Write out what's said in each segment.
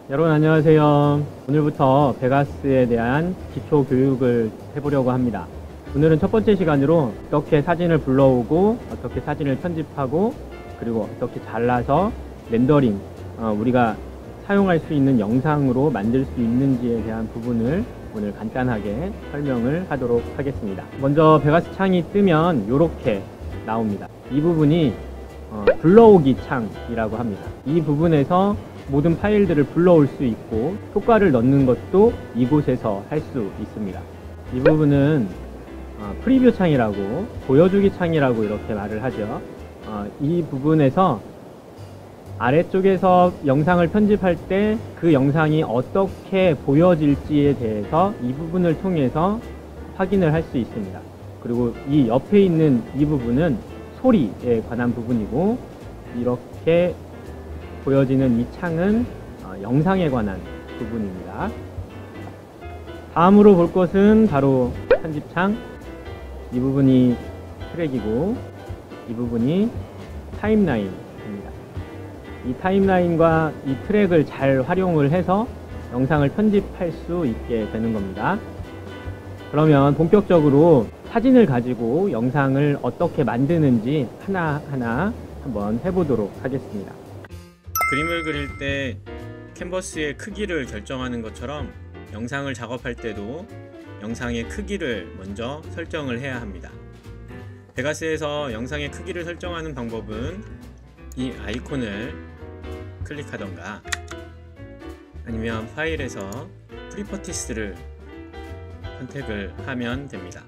여러분 안녕하세요. 오늘부터 베가스에 대한 기초 교육을 해보려고 합니다. 오늘은 첫 번째 시간으로 어떻게 사진을 불러오고 어떻게 사진을 편집하고 그리고 어떻게 잘라서 렌더링 우리가 사용할 수 있는 영상으로 만들 수 있는지에 대한 부분을 오늘 간단하게 설명을 하도록 하겠습니다. 먼저 베가스 창이 뜨면 이렇게 나옵니다. 이 부분이 불러오기 창이라고 합니다. 이 부분에서 모든 파일들을 불러올 수 있고 효과를 넣는 것도 이곳에서 할 수 있습니다. 이 부분은 프리뷰 창이라고 보여주기 창이라고 이렇게 말을 하죠. 이 부분에서 아래쪽에서 영상을 편집할 때 그 영상이 어떻게 보여질지에 대해서 이 부분을 통해서 확인을 할 수 있습니다. 그리고 이 옆에 있는 이 부분은 소리에 관한 부분이고 이렇게 보여지는 이 창은 영상에 관한 부분입니다. 다음으로 볼 것은 바로 편집창. 이 부분이 트랙이고 이 부분이 타임라인입니다. 이 타임라인과 이 트랙을 잘 활용을 해서 영상을 편집할 수 있게 되는 겁니다. 그러면 본격적으로 사진을 가지고 영상을 어떻게 만드는지 하나하나 한번 해보도록 하겠습니다. 그림을 그릴 때 캔버스의 크기를 결정하는 것처럼 영상을 작업할 때도 영상의 크기를 먼저 설정을 해야 합니다. 베가스에서 영상의 크기를 설정하는 방법은 이 아이콘을 클릭하던가 아니면 파일에서 프리퍼티스를 선택을 하면 됩니다.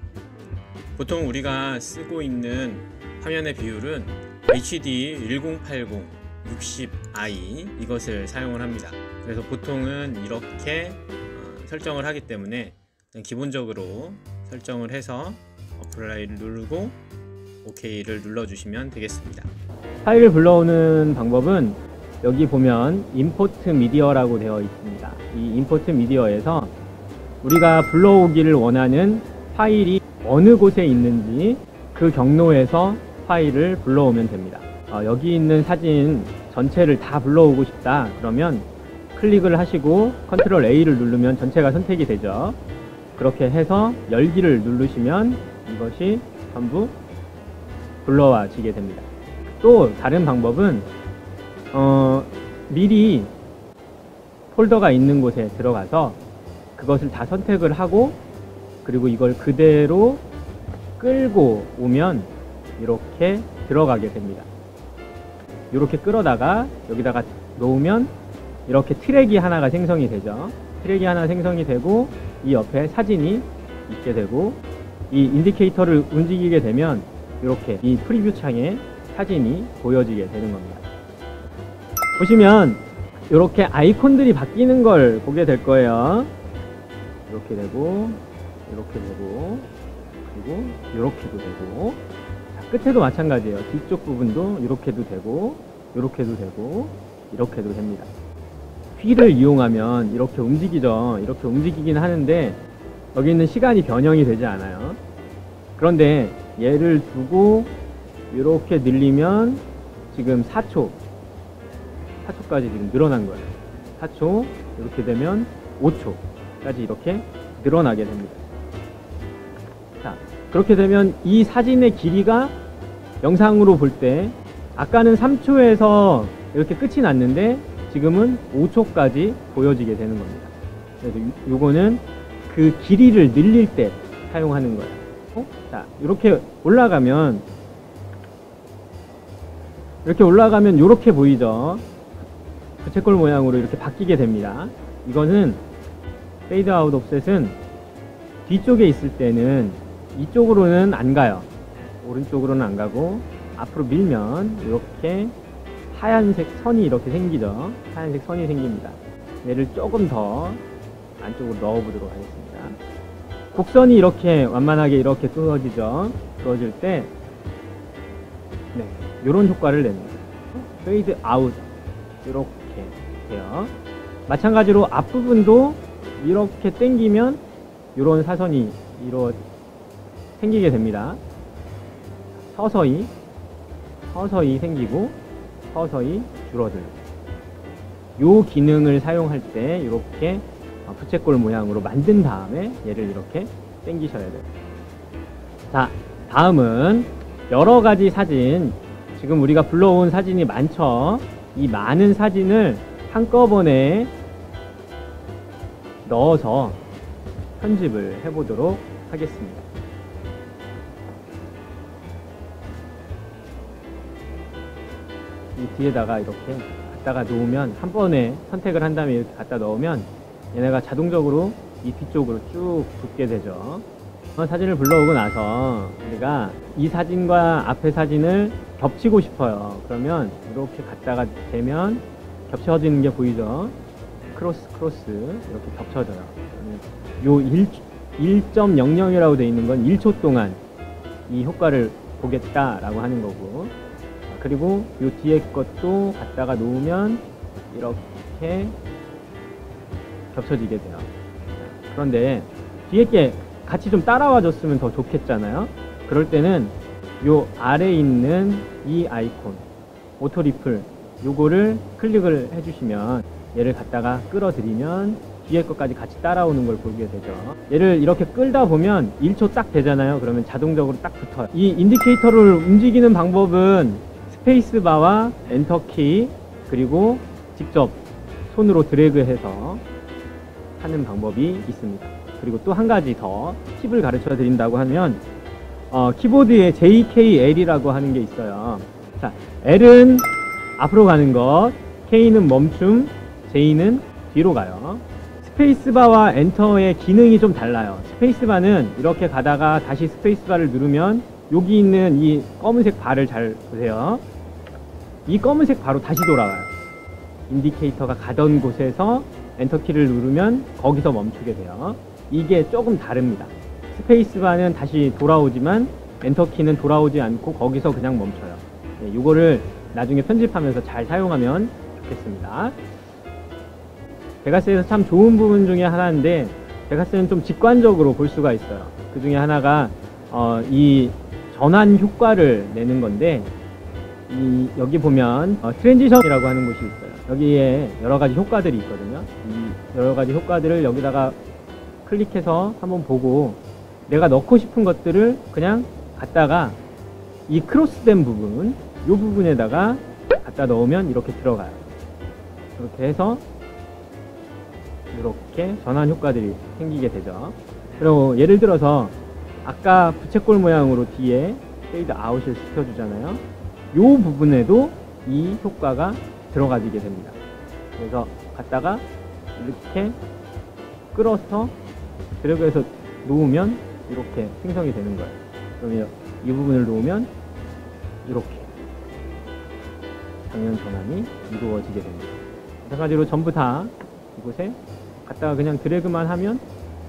보통 우리가 쓰고 있는 화면의 비율은 HD 1080 60i 이것을 사용을 합니다. 그래서 보통은 이렇게 설정을 하기 때문에 기본적으로 설정을 해서 어플라이를 누르고 OK를 눌러주시면 되겠습니다. 파일을 불러오는 방법은 여기 보면 임포트 미디어라고 되어 있습니다. 이 임포트 미디어에서 우리가 불러오기를 원하는 파일이 어느 곳에 있는지 그 경로에서 파일을 불러오면 됩니다. 여기 있는 사진 전체를 다 불러오고 싶다 그러면 클릭을 하시고 컨트롤 A를 누르면 전체가 선택이 되죠. 그렇게 해서 열기를 누르시면 이것이 전부 불러와지게 됩니다. 또 다른 방법은 미리 폴더가 있는 곳에 들어가서 그것을 다 선택을 하고 그리고 이걸 그대로 끌고 오면 이렇게 들어가게 됩니다. 이렇게 끌어다가 여기다가 놓으면 이렇게 트랙이 하나가 생성이 되죠. 트랙이 하나 생성이 되고 이 옆에 사진이 있게 되고 이 인디케이터를 움직이게 되면 이렇게 이 프리뷰 창에 사진이 보여지게 되는 겁니다. 보시면 이렇게 아이콘들이 바뀌는 걸 보게 될 거예요. 이렇게 되고 이렇게 되고 그리고 이렇게도 되고 끝에도 마찬가지예요. 뒤쪽 부분도 이렇게도 되고 이렇게도 되고 이렇게도 됩니다. 휠을 이용하면 이렇게 움직이죠. 이렇게 움직이긴 하는데 여기 있는 시간이 변형이 되지 않아요. 그런데 얘를 두고 이렇게 늘리면 지금 4초까지 지금 늘어난 거예요. 4초 이렇게 되면 5초까지 이렇게 늘어나게 됩니다. 자, 그렇게 되면 이 사진의 길이가 영상으로 볼 때 아까는 3초에서 이렇게 끝이 났는데 지금은 5초까지 보여지게 되는 겁니다. 그래서 요거는 그 길이를 늘릴 때 사용하는 거예요. 자, 이렇게 올라가면 이렇게 보이죠. 부채꼴 모양으로 이렇게 바뀌게 됩니다. 이거는 페이드 아웃 옵셋은 뒤쪽에 있을 때는 이쪽으로는 안 가요. 오른쪽으로는 안 가고 앞으로 밀면 이렇게 하얀색 선이 이렇게 생기죠. 하얀색 선이 생깁니다. 얘를 조금 더 안쪽으로 넣어 보도록 하겠습니다. 곡선이 이렇게 완만하게 이렇게 뚫어지죠. 뚫어질 때 이런 효과를 냅니다. 페이드 아웃 이렇게 돼요. 마찬가지로 앞부분도 이렇게 당기면 이런 사선이 생기게 됩니다. 서서히 생기고 서서히 줄어들고 요 기능을 사용할 때 이렇게 부채꼴 모양으로 만든 다음에 얘를 이렇게 당기셔야 돼요. 자, 다음은 여러 가지 사진, 지금 우리가 불러온 사진이 많죠? 이 많은 사진을 한꺼번에 넣어서 편집을 해보도록 하겠습니다. 이 뒤에다가 이렇게 갖다가 놓으면, 한 번에 선택을 한 다음에 이렇게 갖다 넣으면 얘네가 자동적으로 이 뒤쪽으로 쭉 붙게 되죠. 사진을 불러오고 나서 우리가 이 사진과 앞에 사진을 겹치고 싶어요. 그러면 이렇게 갖다가 대면 겹쳐지는 게 보이죠? 크로스 이렇게 겹쳐져요. 요 1.00이라고 되어 있는 건 1초 동안 이 효과를 보겠다라고 하는 거고, 그리고 요 뒤에 것도 갖다가 놓으면 이렇게 겹쳐지게 돼요. 그런데 뒤에 게 같이 좀 따라와 줬으면 더 좋겠잖아요. 그럴 때는 요 아래에 있는 이 아이콘 오토 리플, 요거를 클릭을 해주시면 얘를 갖다가 끌어들이면 뒤에 것까지 같이 따라오는 걸 보게 되죠. 얘를 이렇게 끌다 보면 1초 딱 되잖아요. 그러면 자동적으로 딱 붙어요. 이 인디케이터를 움직이는 방법은 스페이스바와 엔터키, 그리고 직접 손으로 드래그해서 하는 방법이 있습니다. 그리고 또 한 가지 더 팁을 가르쳐 드린다고 하면 키보드에 JKL이라고 하는 게 있어요. 자, L은 앞으로 가는 것, K는 멈춤, J는 뒤로 가요. 스페이스바와 엔터의 기능이 좀 달라요. 스페이스바는 이렇게 가다가 다시 스페이스바를 누르면 여기 있는 이 검은색 바를 잘 보세요. 이 검은색 바로 다시 돌아와요. 인디케이터가 가던 곳에서 엔터키를 누르면 거기서 멈추게 돼요. 이게 조금 다릅니다. 스페이스바는 다시 돌아오지만 엔터키는 돌아오지 않고 거기서 그냥 멈춰요. 네, 이거를 나중에 편집하면서 잘 사용하면 좋겠습니다. 베가스에서 참 좋은 부분 중에 하나인데, 베가스는 좀 직관적으로 볼 수가 있어요. 그 중에 하나가 이 전환 효과를 내는 건데, 여기 보면 트랜지션이라고 하는 곳이 있어요. 여기에 여러 가지 효과들이 있거든요. 이 여러 가지 효과들을 여기다가 클릭해서 한번 보고, 내가 넣고 싶은 것들을 그냥 갖다가 이 크로스된 부분, 이 부분에다가 갖다 넣으면 이렇게 들어가요. 이렇게 해서 이렇게 전환 효과들이 생기게 되죠. 그리고 예를 들어서 아까 부채꼴 모양으로 뒤에 페이드 아웃을 시켜주잖아요. 이 부분에도 이 효과가 들어가지게 됩니다. 그래서 갖다가 이렇게 끌어서 드래그해서 놓으면 이렇게 생성이 되는 거예요. 그러면 이 부분을 놓으면 이렇게 장면 전환이 이루어지게 됩니다. 마찬가지로 전부 다 이곳에 갖다가 그냥 드래그만 하면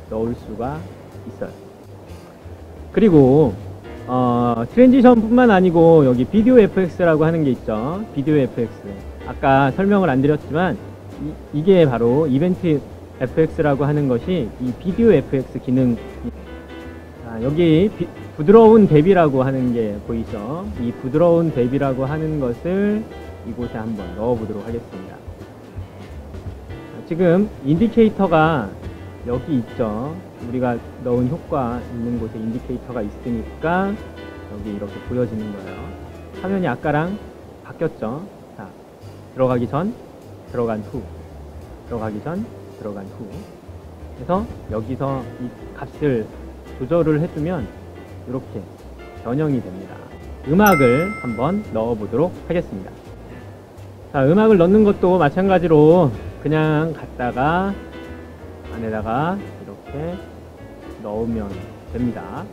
넣을 수가 있어요. 그리고 트랜지션 뿐만 아니고 여기 비디오 FX라고 하는 게 있죠. 비디오 FX. 아까 설명을 안 드렸지만 이게 바로 이벤트 FX라고 하는 것이 이 비디오 FX 기능. 여기 부드러운 대비라고 하는 게 보이죠. 이 부드러운 대비라고 하는 것을 이곳에 한번 넣어 보도록 하겠습니다. 지금 인디케이터가 여기 있죠. 우리가 넣은 효과 있는 곳에 인디케이터가 있으니까 여기 이렇게 보여지는 거예요. 화면이 아까랑 바뀌었죠. 자, 들어가기 전, 들어간 후, 들어가기 전, 들어간 후. 그래서 여기서 이 값을 조절을 해주면 이렇게 변형이 됩니다. 음악을 한번 넣어 보도록 하겠습니다. 자, 음악을 넣는 것도 마찬가지로 그냥 갖다가 안에다가 이렇게 넣으면 됩니다.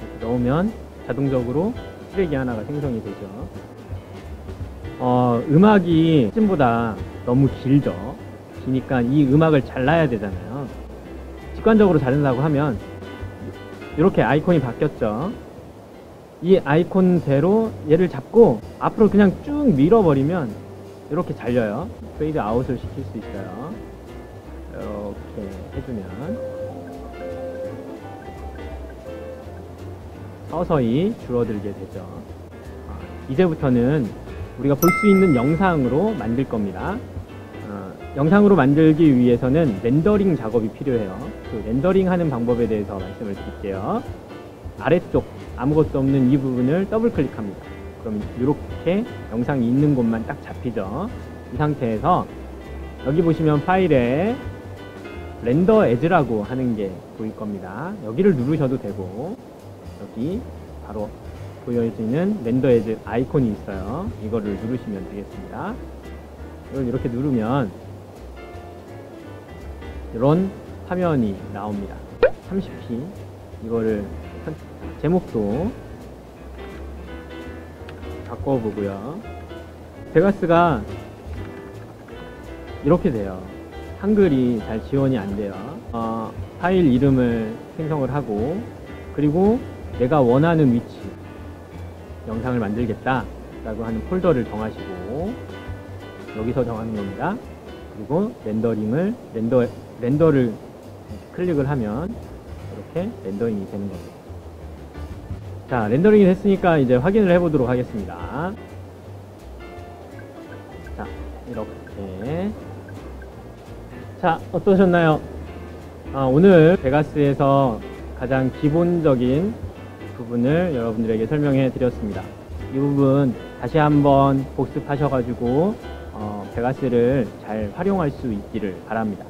이렇게 넣으면 자동적으로 트랙이 하나가 생성이 되죠. 음악이 사진보다 너무 길죠. 기니까 이 음악을 잘라야 되잖아요. 직관적으로 자른다고 하면 이렇게 아이콘이 바뀌었죠. 이 아이콘대로 얘를 잡고 앞으로 그냥 쭉 밀어버리면 이렇게 잘려요. 페이드 아웃을 시킬 수 있어요. 이렇게 해주면 서서히 줄어들게 되죠. 이제부터는 우리가 볼 수 있는 영상으로 만들 겁니다. 영상으로 만들기 위해서는 렌더링 작업이 필요해요. 그 렌더링 하는 방법에 대해서 말씀을 드릴게요. 아래쪽 아무것도 없는 이 부분을 더블 클릭합니다. 그럼 이렇게 영상이 있는 곳만 딱 잡히죠. 이 상태에서 여기 보시면 파일에 렌더 에즈라고 하는 게 보일 겁니다. 여기를 누르셔도 되고, 여기 바로 보여지는 렌더 에즈 아이콘이 있어요. 이거를 누르시면 되겠습니다. 이걸 이렇게 누르면 이런 화면이 나옵니다. 30p. 이거를 제목도 바꿔보고요. 베가스가 이렇게 돼요. 한글이 잘 지원이 안 돼요. 파일 이름을 생성을 하고, 그리고 내가 원하는 위치, 영상을 만들겠다 라고 하는 폴더를 정하시고, 여기서 정하는 겁니다. 그리고 렌더를 클릭을 하면 이렇게 렌더링이 되는 겁니다. 자, 렌더링이 됐으니까 이제 확인을 해보도록 하겠습니다. 자, 이렇게. 자, 어떠셨나요? 오늘 베가스에서 가장 기본적인 부분을 여러분들에게 설명해 드렸습니다. 이 부분 다시 한번 복습하셔가지고 베가스를 잘 활용할 수 있기를 바랍니다.